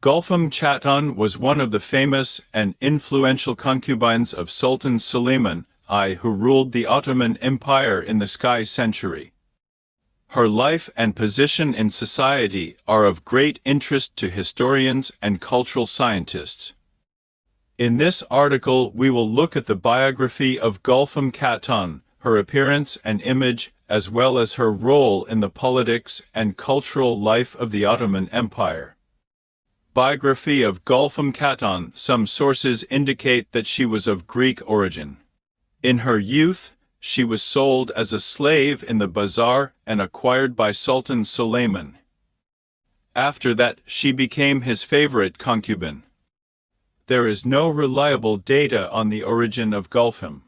Gulfem Khatun was one of the famous and influential concubines of Sultan Suleiman I, who ruled the Ottoman Empire in the Sky century. Her life and position in society are of great interest to historians and cultural scientists. In this article, we will look at the biography of Gulfem Khatun, her appearance and image, as well as her role in the politics and cultural life of the Ottoman Empire. Biography of Gulfem Khatun. Some sources indicate that she was of Greek origin. In her youth, she was sold as a slave in the bazaar and acquired by Sultan Suleiman. After that, she became his favorite concubine. There is no reliable data on the origin of Gulfem.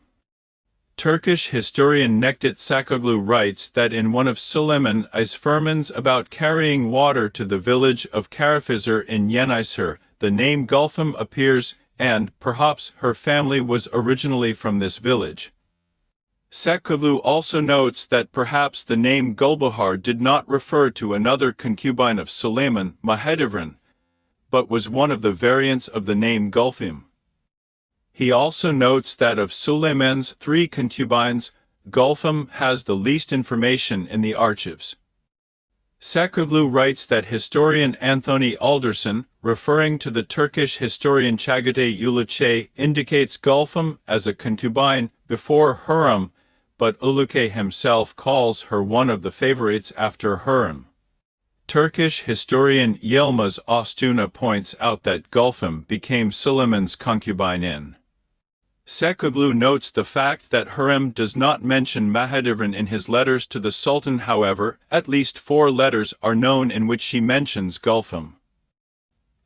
Turkish historian Necdet Sakoglu writes that in one of Suleiman I's fermans about carrying water to the village of Karafizar in Yenisar, the name Gulfem appears, and, perhaps, her family was originally from this village. Sakoglu also notes that perhaps the name Gulbahar did not refer to another concubine of Suleiman, mahidevran, but was one of the variants of the name Gulfem. He also notes that of Suleiman's 3 concubines, Gulfem has the least information in the archives. Sakoglu writes that historian Anthony Alderson, referring to the Turkish historian Çağatay Uluçay, indicates Gulfem as a concubine before hurrem, but Uluçay himself calls her one of the favorites after hurrem. Turkish historian Yılmaz Ostuna points out that Gulfem became Suleiman's concubine in. Sakoglu notes the fact that hurrem does not mention mahidevran in his letters to the Sultan. However, at least 4 letters are known in which she mentions Gulfem.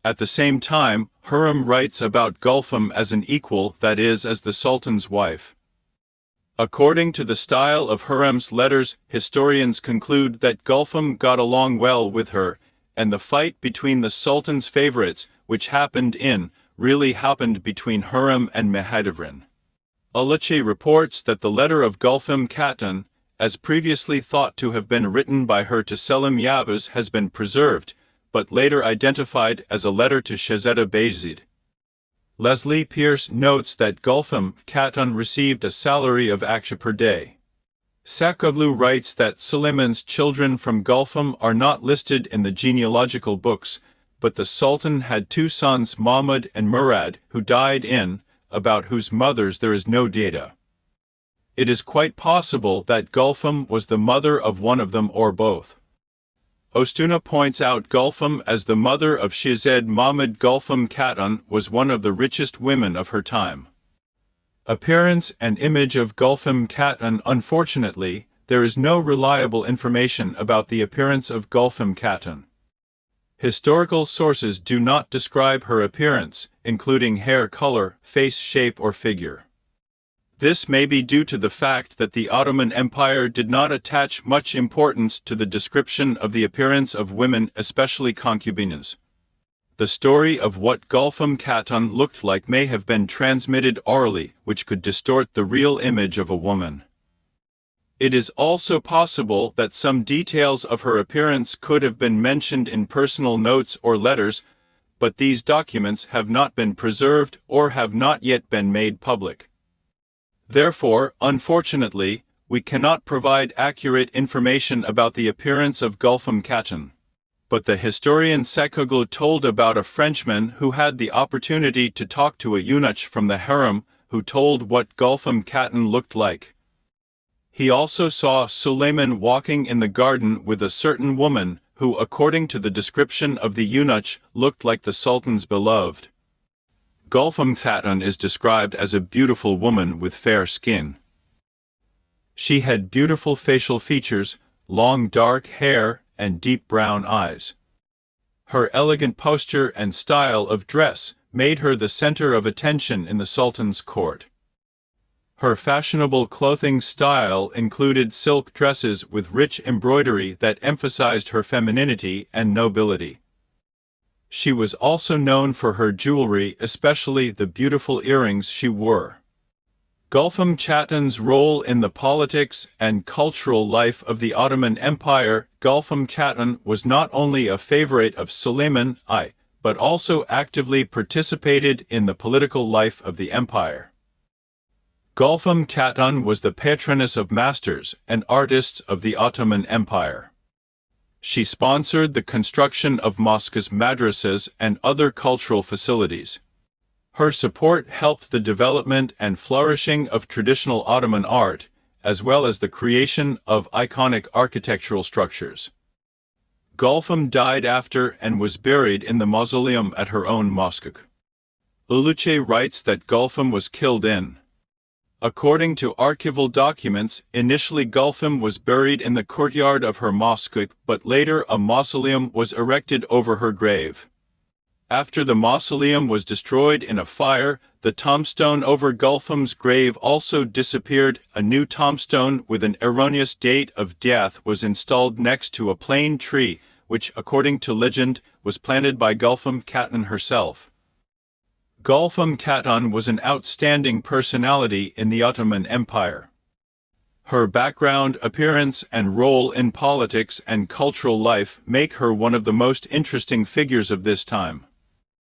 At the same time, hurrem writes about Gulfem as an equal, that is, as the Sultan's wife. According to the style of hurrem's letters, historians conclude that Gulfem got along well with her, and the fight between the Sultan's favorites, which really happened between hurrem and mahidevran. Uluçay reports that the letter of Gulfem Khatun, as previously thought to have been written by her to Selim Yavuz, has been preserved, but later identified as a letter to Shahzada Bayezid. Leslie Pierce notes that Gulfem Khatun received a salary of Akçe per day. Sakoglu writes that Suleiman's children from Gulfem are not listed in the genealogical books, but the Sultan had 2 sons, Mahmud and Murad, who died about whose mothers there is no data. It is quite possible that Gulfem was the mother of one of them or both. Ostuna points out Gulfem as the mother of Shahzad Mahmud. Gulfem Khatun was one of the richest women of her time. Appearance and image of Gulfem Khatun. Unfortunately, there is no reliable information about the appearance of Gulfem Khatun. Historical sources do not describe her appearance, including hair color, face shape or figure. This may be due to the fact that the Ottoman Empire did not attach much importance to the description of the appearance of women, especially concubines. The story of what Gulfem Khatun looked like may have been transmitted orally, which could distort the real image of a woman. It is also possible that some details of her appearance could have been mentioned in personal notes or letters, but these documents have not been preserved or have not yet been made public. Therefore, unfortunately, we cannot provide accurate information about the appearance of Gulfem Khatun. But the historian Sakoglu told about a Frenchman who had the opportunity to talk to a eunuch from the harem who told what Gulfem Khatun looked like. He also saw Suleiman walking in the garden with a certain woman who, according to the description of the eunuch, looked like the Sultan's beloved. Gulfem Khatun is described as a beautiful woman with fair skin. She had beautiful facial features, long dark hair, and deep brown eyes. Her elegant posture and style of dress made her the center of attention in the Sultan's court. Her fashionable clothing style included silk dresses with rich embroidery that emphasized her femininity and nobility. She was also known for her jewelry, especially the beautiful earrings she wore. Gulfem Khatun's role in the politics and cultural life of the Ottoman Empire. Gulfem Khatun was not only a favorite of Suleiman I, but also actively participated in the political life of the empire. Gulfem Khatun was the patroness of masters and artists of the Ottoman Empire. She sponsored the construction of mosques, madrasas, and other cultural facilities. Her support helped the development and flourishing of traditional Ottoman art, as well as the creation of iconic architectural structures. Gulfem died after and was buried in the mausoleum at her own mosque. Uluce writes that Gulfem was killed in. According to archival documents, initially Gulfem was buried in the courtyard of her mosque, but later a mausoleum was erected over her grave. After the mausoleum was destroyed in a fire, the tombstone over Gulfem's grave also disappeared. A new tombstone with an erroneous date of death was installed next to a plane tree, which, according to legend, was planted by Gulfem Khatun herself. Gulfem Khatun was an outstanding personality in the Ottoman Empire. Her background, appearance, and role in politics and cultural life make her one of the most interesting figures of this time.